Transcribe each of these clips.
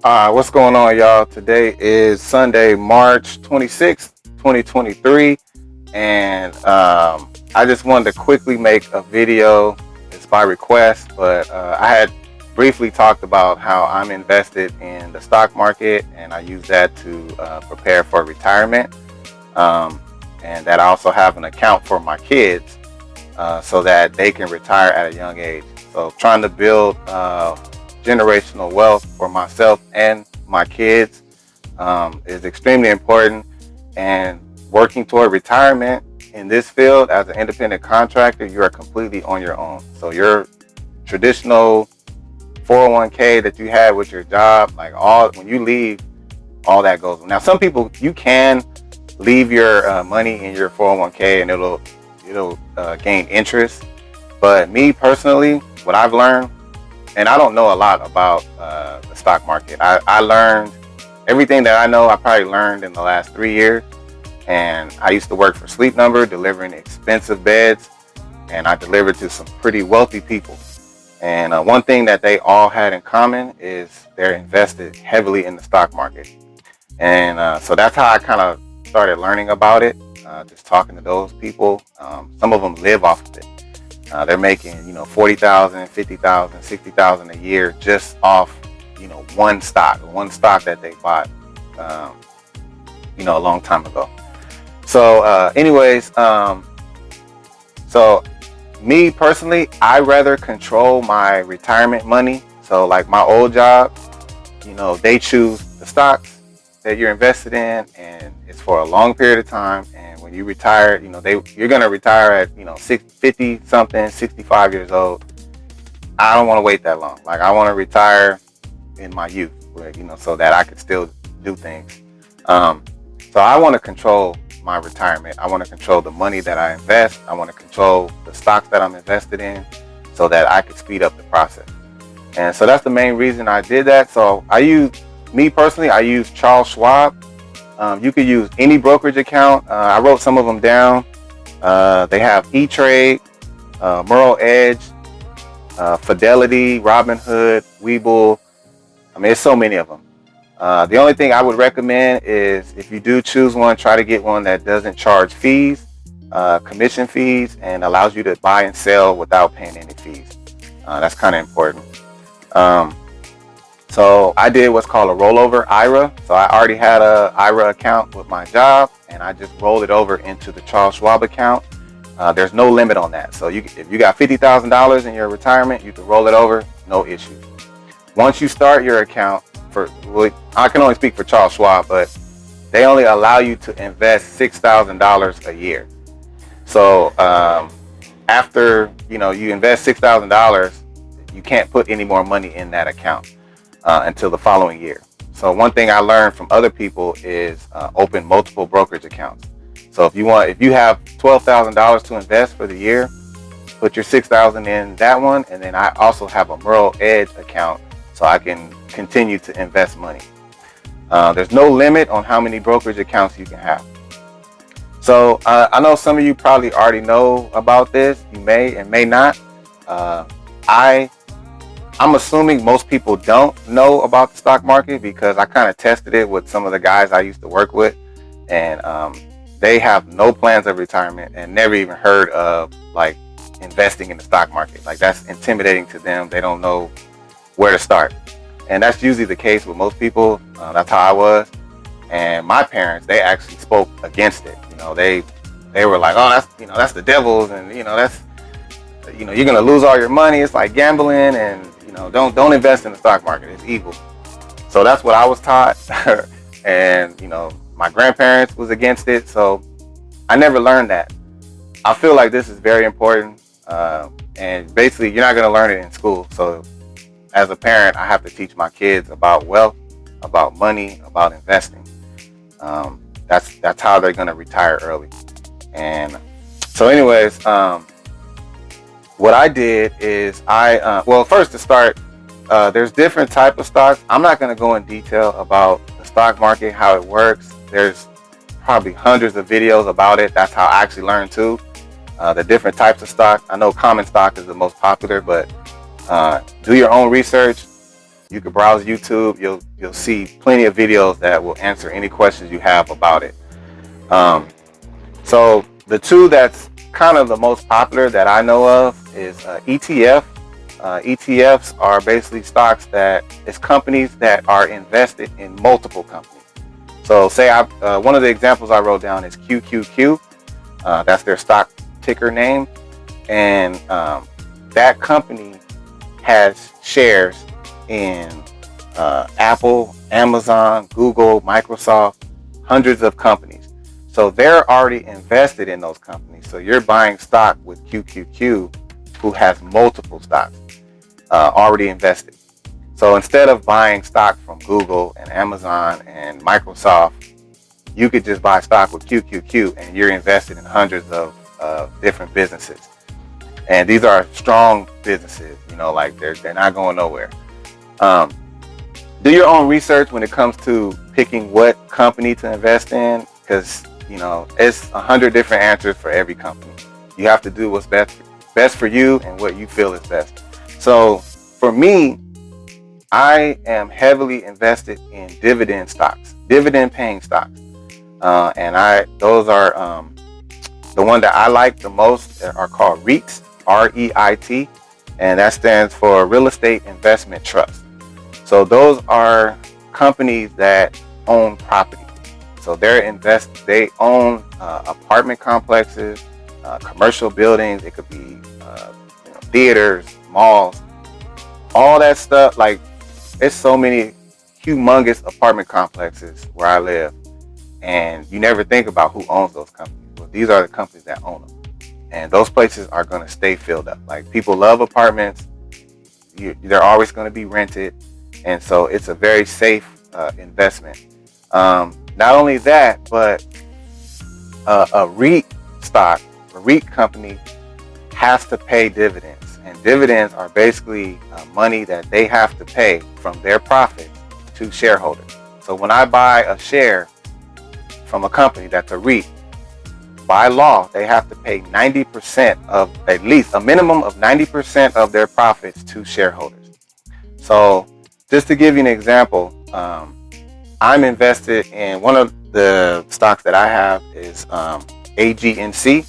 What's going on, y'all? Today is Sunday, March 26th, 2023. And I just wanted to quickly make a video. It's by request, but I had briefly talked about how I'm invested in the stock market, and I use that to prepare for retirement. And that I also have an account for my kids so that they can retire at a young age. So trying to build generational wealth for myself and my kids is extremely important, and working toward retirement in this field as an independent contractor, you are completely on your own. So your traditional 401k that you had with your job, like when you leave, all that goes. Now some people, you can leave your money in your 401k and it'll gain interest, but me personally, what I've learned, and I don't know a lot about the stock market. I learned everything that I know. I probably learned in the last 3 years. And I used to work for Sleep Number, delivering expensive beds, and I delivered to some pretty wealthy people. And one thing that they all had in common is they're invested heavily in the stock market. And so that's how I kind of started learning about it, just talking to those people. Some of them live off of it. They're making, 40,000, 50,000, 60,000 a year just off, one stock that they bought, a long time ago. So, so me personally, I rather control my retirement money. So like my old job, they choose the stocks that you're invested in, and it's for a long period of time. And when you retire, you're going to retire at, 50 something, 65 years old. I don't want to wait that long. Like I want to retire in my youth, where, so that I can still do things. So I want to control my retirement. I want to control the money that I invest. I want to control the stocks that I'm invested in so that I can speed up the process. And so that's the main reason I did that. So I use Charles Schwab. You could use any brokerage account. I wrote some of them down. They have E-Trade, Merle Edge, Fidelity, Robinhood, Webull. I mean, there's so many of them. The only thing I would recommend is, if you do choose one, try to get one that doesn't charge fees, commission fees, and allows you to buy and sell without paying any fees. That's kind of important. So I did what's called a rollover IRA. So I already had a IRA account with my job, and I just rolled it over into the Charles Schwab account. There's no limit on that. So if you got $50,000 in your retirement, you can roll it over, no issues. Once you start your account, I can only speak for Charles Schwab, but they only allow you to invest $6,000 a year. So after you invest $6,000, you can't put any more money in that account until the following year. So one thing I learned from other people is open multiple brokerage accounts. So if you have $12,000 to invest for the year, put your $6,000 in that one, and then I also have a Merle Edge account so I can continue to invest money. There's no limit on how many brokerage accounts you can have. So I know some of you probably already know about this. You may and may not. I'm assuming most people don't know about the stock market, because I kind of tested it with some of the guys I used to work with, and they have no plans of retirement and never even heard of like investing in the stock market. Like that's intimidating to them. They don't know where to start. And that's usually the case with most people. That's how I was. And my parents, they actually spoke against it. They were like, oh, that's the devil's, and that's, you're going to lose all your money. It's like gambling, and don't invest in the stock market. It's evil. So that's what I was taught. And my grandparents was against it. So I never learned that. I feel like this is very important. And basically you're not going to learn it in school. So as a parent, I have to teach my kids about wealth, about money, about investing. That's how they're going to retire early. And so anyways, what I did is first to start, there's different type of stocks. I'm not going to go in detail about the stock market, how it works. There's probably hundreds of videos about it. That's how I actually learned too. The different types of stock. I know common stock is the most popular, but do your own research. You could browse YouTube. You'll see plenty of videos that will answer any questions you have about it. So the two that's kind of the most popular that I know of is ETF. ETFs are basically stocks that it's companies that are invested in multiple companies. So say one of the examples I wrote down is QQQ. That's their stock ticker name, and that company has shares in Apple, Amazon, Google, Microsoft, hundreds of companies. So they're already invested in those companies. So you're buying stock with QQQ, who has multiple stocks already invested. So instead of buying stock from Google and Amazon and Microsoft, you could just buy stock with QQQ, and you're invested in hundreds of different businesses. And these are strong businesses, like they're not going nowhere. Do your own research when it comes to picking what company to invest in, because it's 100 different answers for every company. You have to do what's best for you and what you feel is best. So for me, I am heavily invested in dividend stocks, dividend paying stocks. And those are the one that I like the most are called REITs, REIT, and that stands for Real Estate Investment Trust. So those are companies that own property. So they own apartment complexes, commercial buildings. It could be theaters, malls, all that stuff. Like, it's so many humongous apartment complexes where I live, and you never think about who owns those companies. Well, these are the companies that own them, and those places are going to stay filled up. Like, people love apartments. They're always going to be rented, and so it's a very safe investment. Not only that, but a REIT stock, a REIT company has to pay dividends, and dividends are basically money that they have to pay from their profit to shareholders. So when I buy a share from a company that's a REIT, by law, they have to pay 90% of, at least a minimum of 90% of their profits to shareholders. So just to give you an example, I'm invested in one of the stocks that I have is AGNC,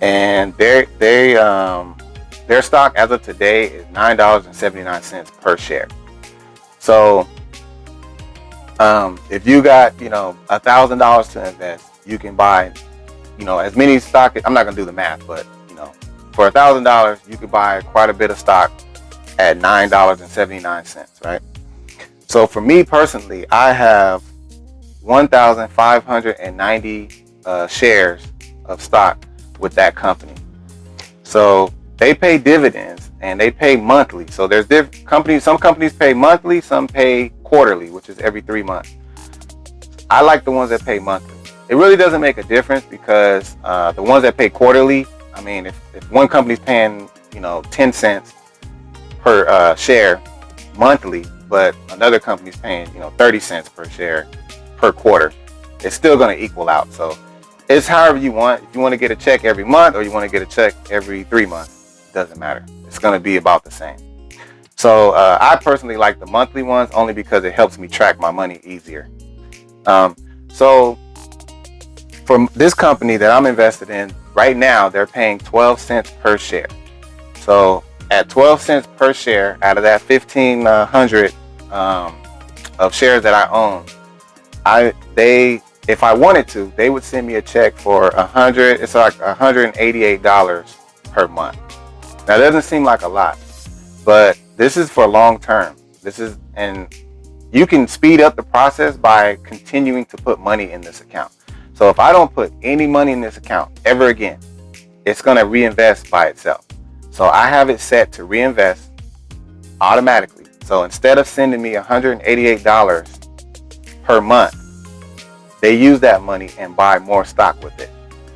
and their stock as of today is $9.79 per share. So if you got $1,000 to invest, you can buy as many stock. I'm not gonna do the math, but for $1,000 you could buy quite a bit of stock at $9.79, right? So for me personally, I have 1,590 shares of stock with that company. So they pay dividends and they pay monthly. So there's different companies. Some companies pay monthly, some pay quarterly, which is every 3 months. I like the ones that pay monthly. It really doesn't make a difference because the ones that pay quarterly, I mean, if one company's paying 10 cents per share monthly, but another company's paying 30 cents per share per quarter, it's still going to equal out. So it's however you want. If you want to get a check every month or you want to get a check every 3 months, it doesn't matter. It's going to be about the same. So I personally like the monthly ones only because it helps me track my money easier. So for this company that I'm invested in right now, they're paying 12 cents per share. So at 12 cents per share, out of that 1,500 of shares that I own, if I wanted to, they would send me a check for it's like $188 per month. Now, it doesn't seem like a lot, but this is for long term. And you can speed up the process by continuing to put money in this account. So if I don't put any money in this account ever again, it's going to reinvest by itself. So I have it set to reinvest automatically. So instead of sending me $188 per month, they use that money and buy more stock with it.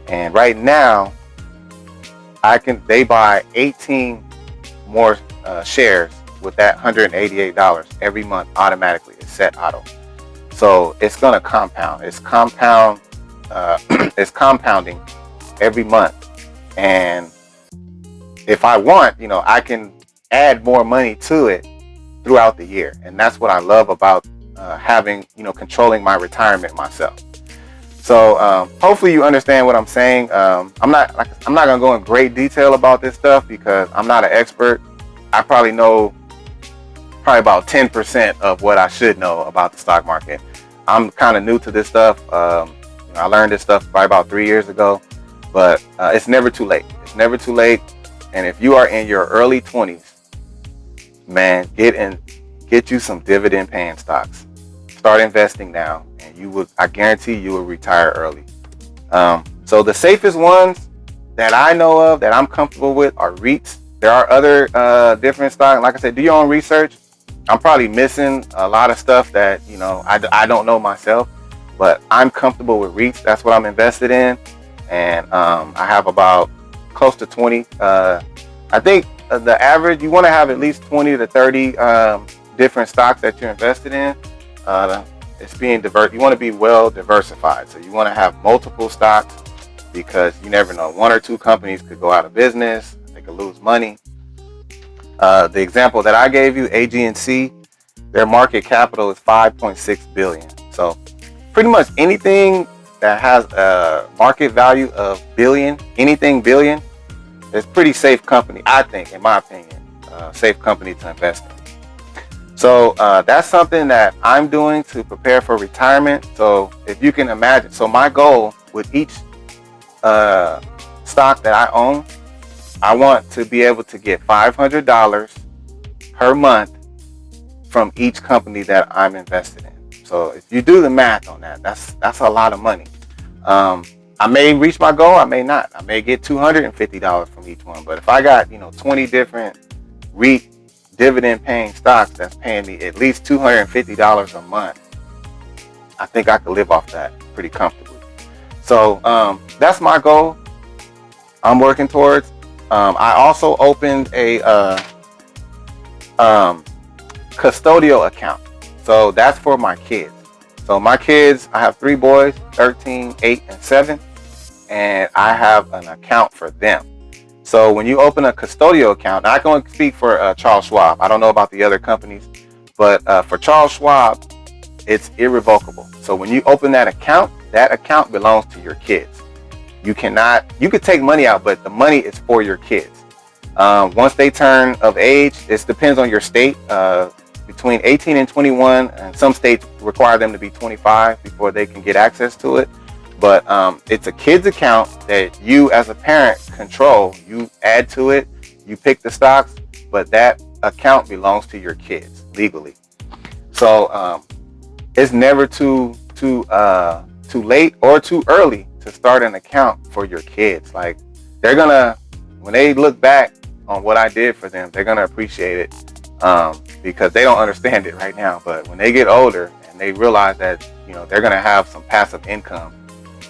And right now, they buy 18 more shares with that $188 every month automatically. It's set auto. So it's going to compound. It's compounding every month. And if I want, I can add more money to it throughout the year. And that's what I love about having, controlling my retirement myself. So hopefully you understand what I'm saying. I'm not gonna go in great detail about this stuff because I'm not an expert. I probably know about 10% of what I should know about the stock market. I'm kind of new to this stuff. I learned this stuff probably about 3 years ago, but it's never too late. It's never too late. And if you are in your early 20s, man, get you some dividend paying stocks. Start investing now, and I guarantee you will retire early. So the safest ones that I know of that I'm comfortable with are REITs. There are other different stocks. Like I said, do your own research. I'm probably missing a lot of stuff that I don't know myself, but I'm comfortable with REITs. That's what I'm invested in, and I have about close to 20. I think the average, you want to have at least 20 to 30 different stocks that you're invested in. It's being diverse. You want to be well diversified, so you want to have multiple stocks because you never know. One or two companies could go out of business. They could lose money. The example that I gave you, AG&C, their market capital is $5.6 billion. So pretty much anything that has a market value of billion, anything billion, is pretty safe company, I think, in my opinion, safe company to invest in. So that's something that I'm doing to prepare for retirement. So if you can imagine, so my goal with each stock that I own, I want to be able to get $500 per month from each company that I'm invested in. So if you do the math on that, that's a lot of money. I may reach my goal, I may not. I may get $250 from each one. But if I got 20 different REIT dividend paying stocks that's paying me at least $250 a month, I think I could live off that pretty comfortably. So that's my goal I'm working towards. I also opened a custodial account. So that's for my kids. So my kids, I have 3 boys, 13, 8, and 7. And I have an account for them. So when you open a custodial account, I can only speak for Charles Schwab. I don't know about the other companies, but for Charles Schwab, it's irrevocable. So when you open that account belongs to your kids. You could take money out, but the money is for your kids. Once they turn of age, it depends on your state, between 18 and 21, and some states require them to be 25 before they can get access to it. But it's a kid's account that you as a parent control. You add to it, you pick the stocks, but that account belongs to your kids legally. So it's never too late or too early to start an account for your kids. Like, they're gonna, when they look back on what I did for them, they're gonna appreciate it, because they don't understand it right now. But when they get older and they realize that they're gonna have some passive income,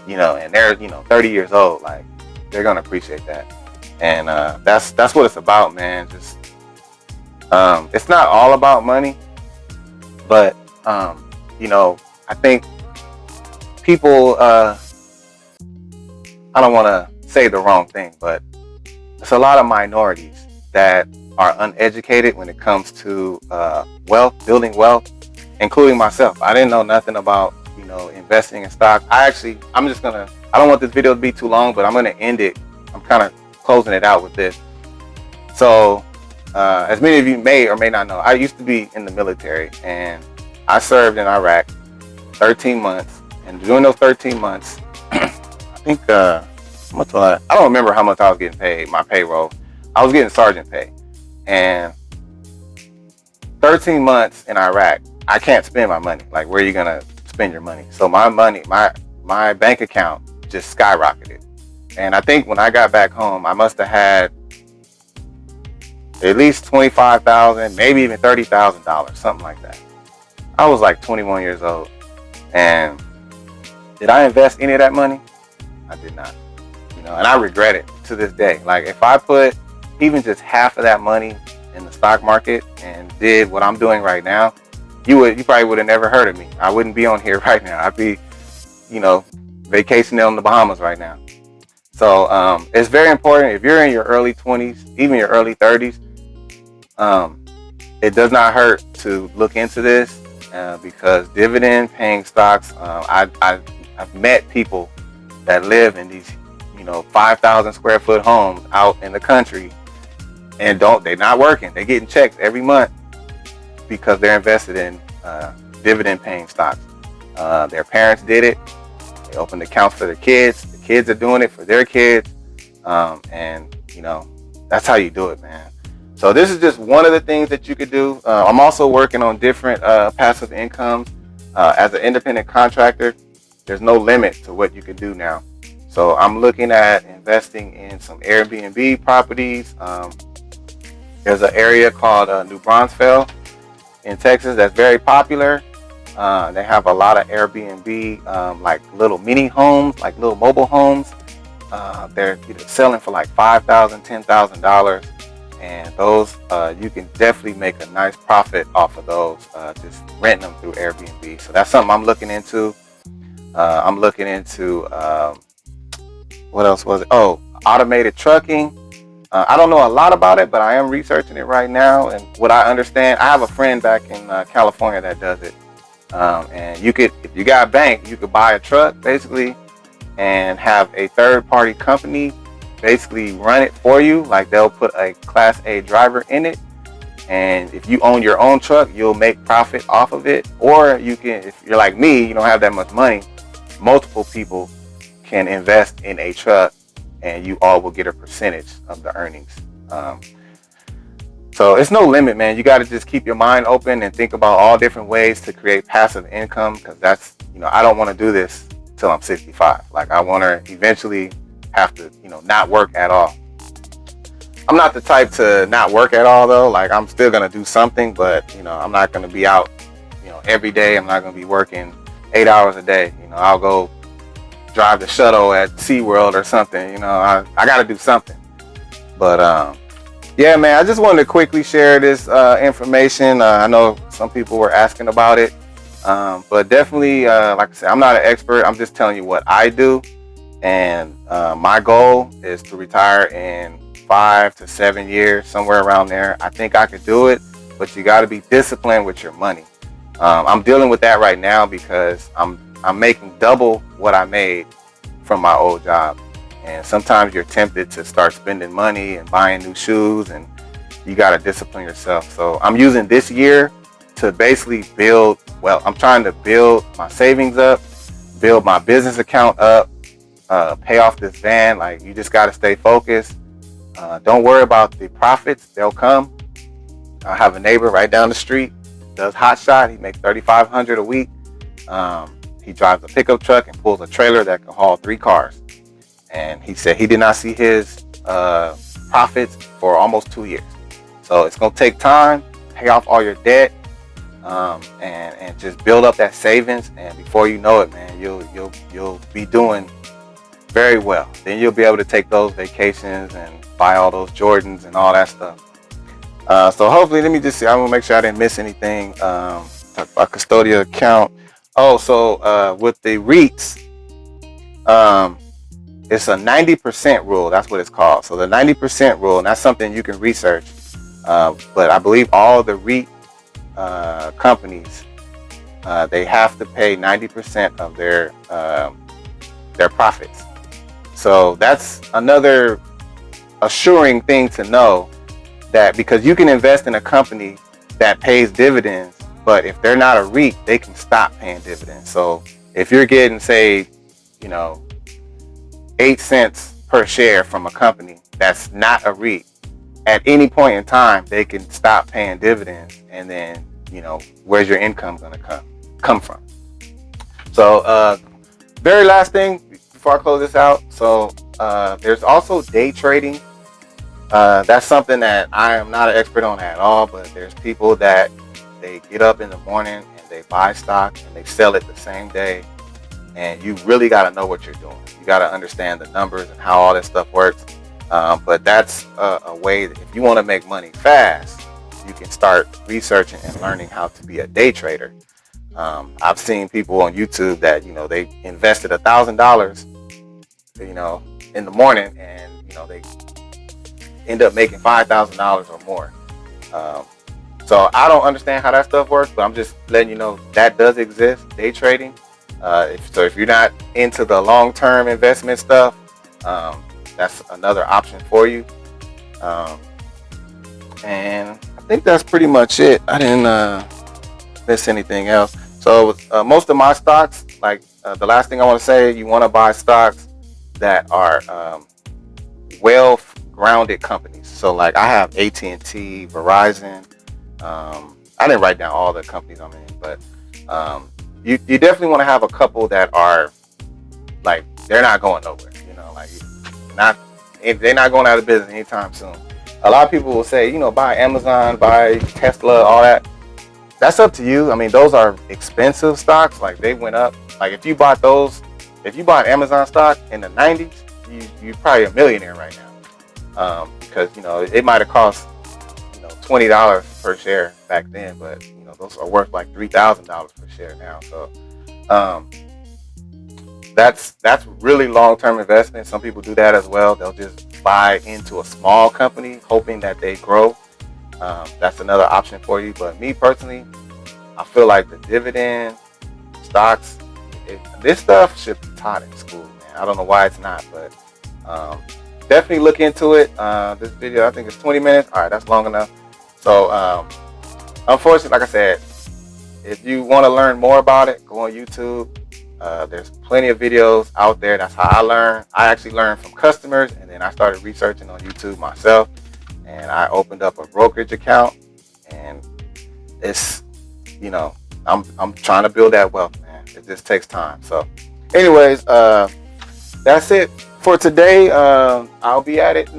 and they're 30 years old, like, they're gonna appreciate that. And that's what it's about, man. Just it's not all about money, but I think people, I don't want to say the wrong thing, but it's a lot of minorities that are uneducated when it comes to wealth, building wealth, including myself. I didn't know nothing about investing in stocks. I don't want this video to be too long, but I'm going to end it. I'm kind of closing it out with this. So as many of you may or may not know, I used to be in the military, and I served in Iraq 13 months. And during those 13 months, I think I don't remember how much I was getting paid, my payroll. I was getting sergeant pay. And 13 months in Iraq, I can't spend my money. Like, where are you going to spend your money? So my money, my bank account just skyrocketed. And I think when I got back home, I must have had at least $25,000, maybe even $30,000, something like that. I was like 21 years old. And did I invest any of that money? I did not. And I regret it to this day. Like, if I put even just half of that money in the stock market and did what I'm doing right now, you probably would have never heard of me. I wouldn't be on here right now. I'd be, vacationing on the Bahamas right now. So it's very important, if you're in your early 20s, even your early 30s, it does not hurt to look into this because dividend paying stocks, I've met people that live in these 5,000 square foot homes out in the country, and they're not working. They're getting checks every month because they're invested in dividend paying stocks. Their parents did it. They opened accounts for their kids. The kids are doing it for their kids. And that's how you do it, man. So this is just one of the things that you could do. I'm also working on different passive incomes. As an independent contractor, there's no limit to what you can do now. So I'm looking at investing in some Airbnb properties. There's an area called New Braunfels in Texas that's very popular. They have a lot of Airbnb, like little mini homes, like little mobile homes. They're selling for like $5,000, $10,000, and those you can definitely make a nice profit off of those, just renting them through Airbnb. So that's something I'm looking into. I'm looking into what else was it? Oh, automated trucking. I don't know a lot about it, but I am researching it right now. And what I understand, I have a friend back in California that does it. And you could, if you got a bank, you could buy a truck basically and have a third party company basically run it for you. Like they'll put a Class A driver in it. And if you own your own truck, you'll make profit off of it. Or you can, if you're like me, you don't have that much money, multiple people can invest in a truck and you all will get a percentage of the earnings. So it's no limit, man. You got to just keep your mind open and think about all different ways to create passive income, because that's, I don't want to do this till I'm 65. Like I want to eventually have to, not work at all. I'm not the type to not work at all though. Like I'm still going to do something, but I'm not going to be out, every day. I'm not going to be working 8 hours a day. I'll go drive the shuttle at SeaWorld or something. I got to do something. But yeah, man, I just wanted to quickly share this information. I know some people were asking about it, but definitely, like I said, I'm not an expert. I'm just telling you what I do, and my goal is to retire in 5 to 7 years, somewhere around there. I think I could do it, but you got to be disciplined with your money. I'm dealing with that right now because I'm making double what I made from my old job. And sometimes you're tempted to start spending money and buying new shoes, and you got to discipline yourself. So I'm using this year to basically I'm trying to build my savings up, build my business account up, pay off this van. Like you just got to stay focused. Don't worry about the profits. They'll come. I have a neighbor right down the street, does hot shot. He makes $3,500 a week. He drives a pickup truck and pulls a trailer that can haul 3 cars. And he said he did not see his profits for almost 2 years. So it's going to take time, pay off all your debt, and just build up that savings. And before you know it, man, you'll be doing very well. Then you'll be able to take those vacations and buy all those Jordans and all that stuff. So hopefully, let me just see. I want to make sure I didn't miss anything. Talk about custodial account. Oh, so with the REITs, it's a 90% rule. That's what it's called. So the 90% rule, and that's something you can research. But I believe all the REIT companies, they have to pay 90% of their profits. So that's another assuring thing to know, that because you can invest in a company that pays dividends, but if they're not a REIT, they can stop paying dividends. So if you're getting, say, 8 cents per share from a company that's not a REIT, at any point in time, they can stop paying dividends. And then, where's your income going to come from? So very last thing before I close this out. So there's also day trading. That's something that I am not an expert on at all, but there's people that they get up in the morning and they buy stock and they sell it the same day. And you really got to know what you're doing. You got to understand the numbers and how all this stuff works. But that's a way that if you want to make money fast, you can start researching and learning how to be a day trader. I've seen people on YouTube that, they invested $1,000, in the morning, and, they end up making $5,000 or more. So I don't understand how that stuff works, but I'm just letting you know that does exist, day trading. If you're not into the long-term investment stuff, that's another option for you. And I think that's pretty much it. I didn't miss anything else. So most of my stocks, like the last thing I want to say, you want to buy stocks that are well-grounded companies. So like I have AT&T, Verizon. I didn't write down all the companies I'm in, but you definitely want to have a couple that are like they're not going nowhere. Like they're not going out of business anytime soon. A lot of people will say, buy Amazon, buy Tesla, all that. That's up to you. I mean, those are expensive stocks. Like they went up. Like if you bought Amazon stock in the 90s, you're probably a millionaire right now. Because it might have cost $20 per share back then, but those are worth like $3,000 per share now. So that's really long-term investment. Some people do that as well. They'll just buy into a small company hoping that they grow. That's another option for you. But me personally, I feel like the dividend stocks, this stuff should be taught in school, man. I don't know why it's not, but definitely look into it. This video, I think it's 20 minutes. All right, that's long enough. So unfortunately, like I said, if you want to learn more about it, go on YouTube. There's plenty of videos out there. That's how I learn. I actually learned from customers, and then I started researching on YouTube myself. And I opened up a brokerage account, and it's, I'm trying to build that wealth, man. It just takes time. So anyways, that's it for today. I'll be at it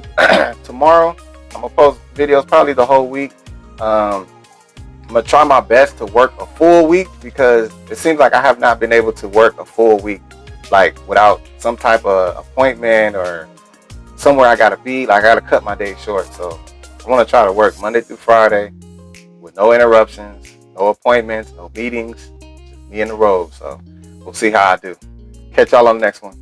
tomorrow. I'm gonna post videos probably the whole week. I'm gonna try my best to work a full week, because it seems like I have not been able to work a full week like without some type of appointment or somewhere I gotta be. Like I gotta cut my day short. So I want to try to work Monday through Friday with no interruptions, no appointments, no meetings, just me and the road. So we'll see how I do. Catch y'all on the next one.